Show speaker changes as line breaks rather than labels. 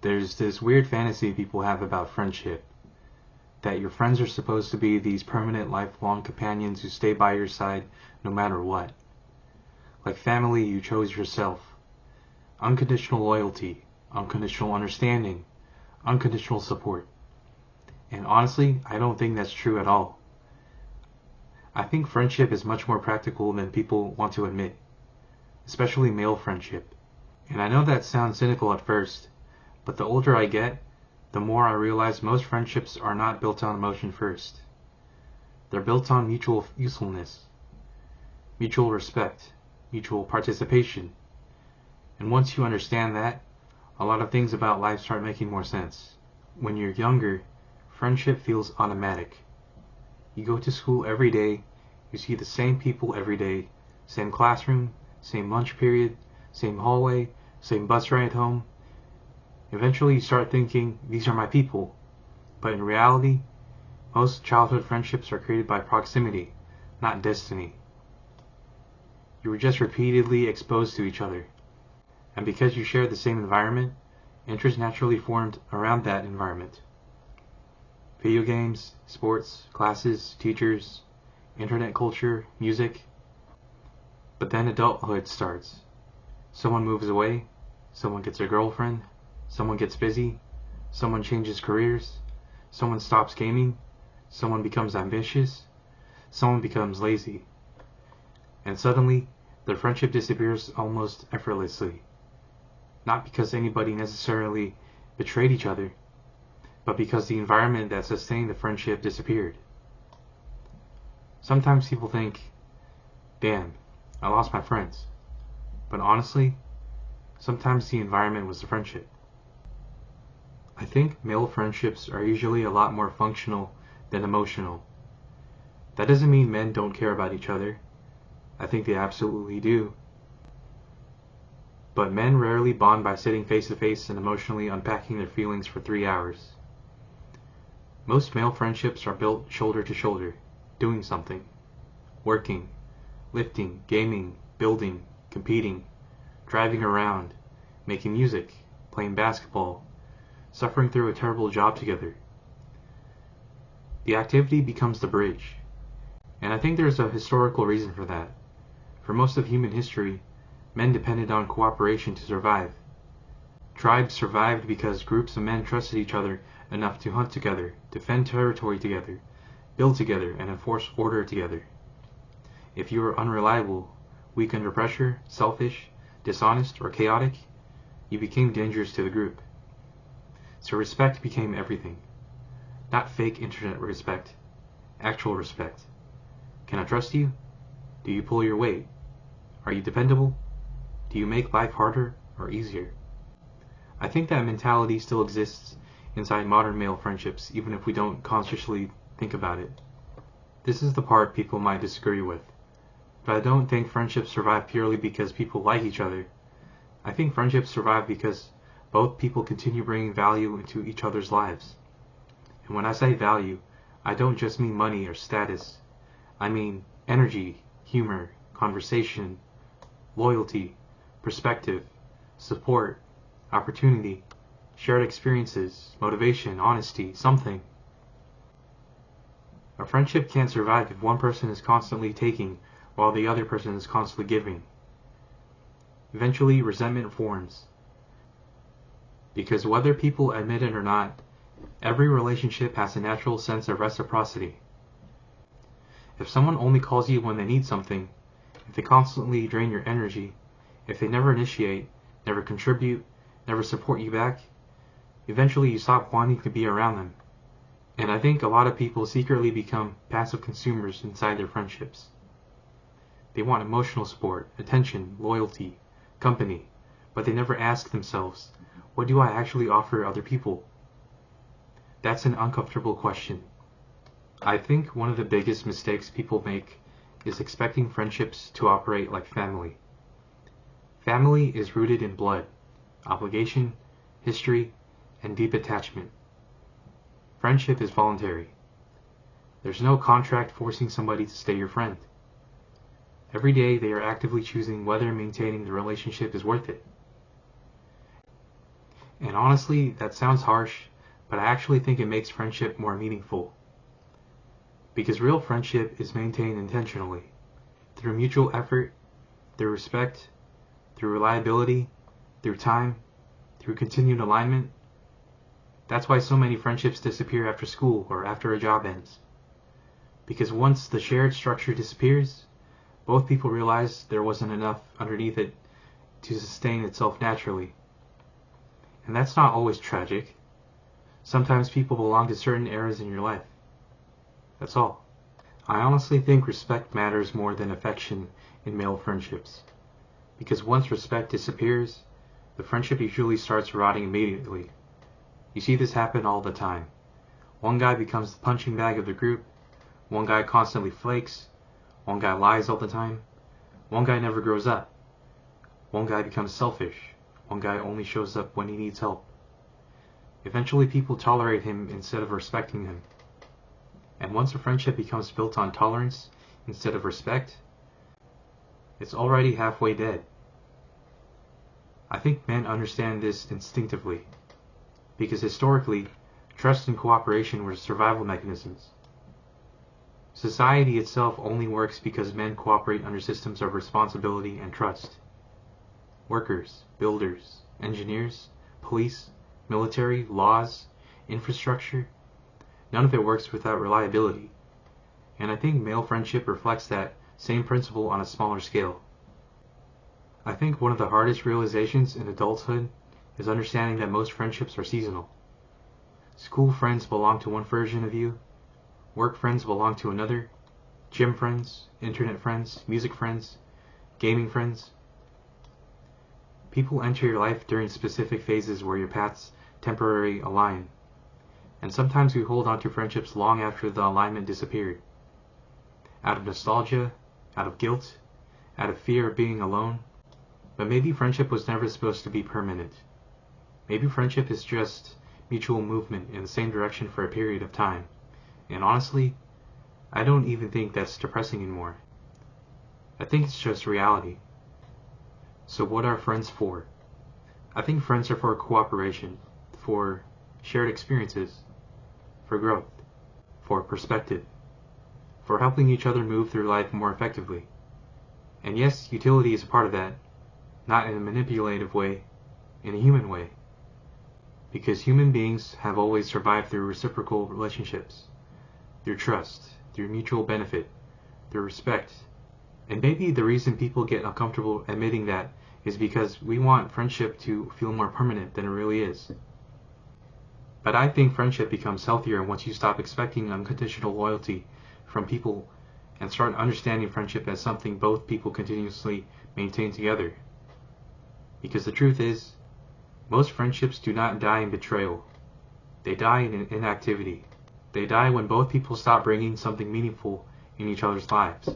There's this weird fantasy people have about friendship, that your friends are supposed to be these permanent lifelong companions who stay by your side no matter what. Like family you chose yourself. Unconditional loyalty, unconditional understanding, unconditional support. And honestly, I don't think that's true at all. I think friendship is much more practical than people want to admit, especially male friendship. And I know that sounds cynical at first, but the older I get, the more I realize most friendships are not built on emotion first. They're built on mutual usefulness, mutual respect, mutual participation. And once you understand that, a lot of things about life start making more sense. When you're younger, friendship feels automatic. You go to school every day, you see the same people every day, same classroom, same lunch period, same hallway, same bus ride home. Eventually you start thinking, these are my people. But in reality, most childhood friendships are created by proximity, not destiny. You were just repeatedly exposed to each other. And because you shared the same environment, interests naturally formed around that environment. Video games, sports, classes, teachers, internet culture, music. But then adulthood starts. Someone moves away, someone gets a girlfriend, someone gets busy, someone changes careers, someone stops gaming, someone becomes ambitious, someone becomes lazy. And suddenly, their friendship disappears almost effortlessly. Not because anybody necessarily betrayed each other, but because the environment that sustained the friendship disappeared. Sometimes people think, damn, I lost my friends. But honestly, sometimes the environment was the friendship. I think male friendships are usually a lot more functional than emotional. That doesn't mean men don't care about each other. I think they absolutely do. But men rarely bond by sitting face to face and emotionally unpacking their feelings for 3 hours. Most male friendships are built shoulder to shoulder, doing something. Working, lifting, gaming, building, competing, driving around, making music, playing basketball, suffering through a terrible job together. The activity becomes the bridge. And I think there's a historical reason for that. For most of human history, men depended on cooperation to survive. Tribes survived because groups of men trusted each other enough to hunt together, defend territory together, build together, and enforce order together. If you were unreliable, weak under pressure, selfish, dishonest, or chaotic, you became dangerous to the group. So respect became everything. Not fake internet respect, actual respect. Can I trust you? Do you pull your weight? Are you dependable? Do you make life harder or easier? I think that mentality still exists inside modern male friendships, even if we don't consciously think about it. This is the part people might disagree with. But I don't think friendships survive purely because people like each other. I think friendships survive because both people continue bringing value into each other's lives. And when I say value, I don't just mean money or status. I mean energy, humor, conversation, loyalty, perspective, support, opportunity, shared experiences, motivation, honesty, something. A friendship can't survive if one person is constantly taking while the other person is constantly giving. Eventually, resentment forms. Because whether people admit it or not, every relationship has a natural sense of reciprocity. If someone only calls you when they need something, if they constantly drain your energy, if they never initiate, never contribute, never support you back, eventually you stop wanting to be around them. And I think a lot of people secretly become passive consumers inside their friendships. They want emotional support, attention, loyalty, company, but they never ask themselves, what do I actually offer other people? That's an uncomfortable question. I think one of the biggest mistakes people make is expecting friendships to operate like family. Family is rooted in blood, obligation, history, and deep attachment. Friendship is voluntary. There's no contract forcing somebody to stay your friend. Every day they are actively choosing whether maintaining the relationship is worth it. And honestly, that sounds harsh, but I actually think it makes friendship more meaningful. Because real friendship is maintained intentionally, through mutual effort, through respect, through reliability, through time, through continued alignment. That's why so many friendships disappear after school or after a job ends. Because once the shared structure disappears, both people realize there wasn't enough underneath it to sustain itself naturally. And that's not always tragic. Sometimes people belong to certain eras in your life. That's all. I honestly think respect matters more than affection in male friendships. Because once respect disappears, the friendship usually starts rotting immediately. You see this happen all the time. One guy becomes the punching bag of the group, one guy constantly flakes, one guy lies all the time, one guy never grows up, one guy becomes selfish, one guy only shows up when he needs help. Eventually people tolerate him instead of respecting him. And once a friendship becomes built on tolerance instead of respect, it's already halfway dead. I think men understand this instinctively, because historically, trust and cooperation were survival mechanisms. Society itself only works because men cooperate under systems of responsibility and trust. Workers, builders, engineers, police, military, laws, infrastructure, none of it works without reliability. And I think male friendship reflects that same principle on a smaller scale. I think one of the hardest realizations in adulthood is understanding that most friendships are seasonal. School friends belong to one version of you, work friends belong to another, gym friends, internet friends, music friends, gaming friends. People enter your life during specific phases where your paths temporarily align, and sometimes we hold on to friendships long after the alignment disappeared. Out of nostalgia, out of guilt, out of fear of being alone. But maybe friendship was never supposed to be permanent. Maybe friendship is just mutual movement in the same direction for a period of time. And honestly, I don't even think that's depressing anymore. I think it's just reality. So what are friends for? I think friends are for cooperation, for shared experiences, for growth, for perspective, for helping each other move through life more effectively. And yes, utility is a part of that, not in a manipulative way, in a human way. Because human beings have always survived through reciprocal relationships, through trust, through mutual benefit, through respect. And maybe the reason people get uncomfortable admitting that is because we want friendship to feel more permanent than it really is. But I think friendship becomes healthier once you stop expecting unconditional loyalty from people and start understanding friendship as something both people continuously maintain together. Because the truth is, most friendships do not die in betrayal. They die in inactivity. They die when both people stop bringing something meaningful in each other's lives.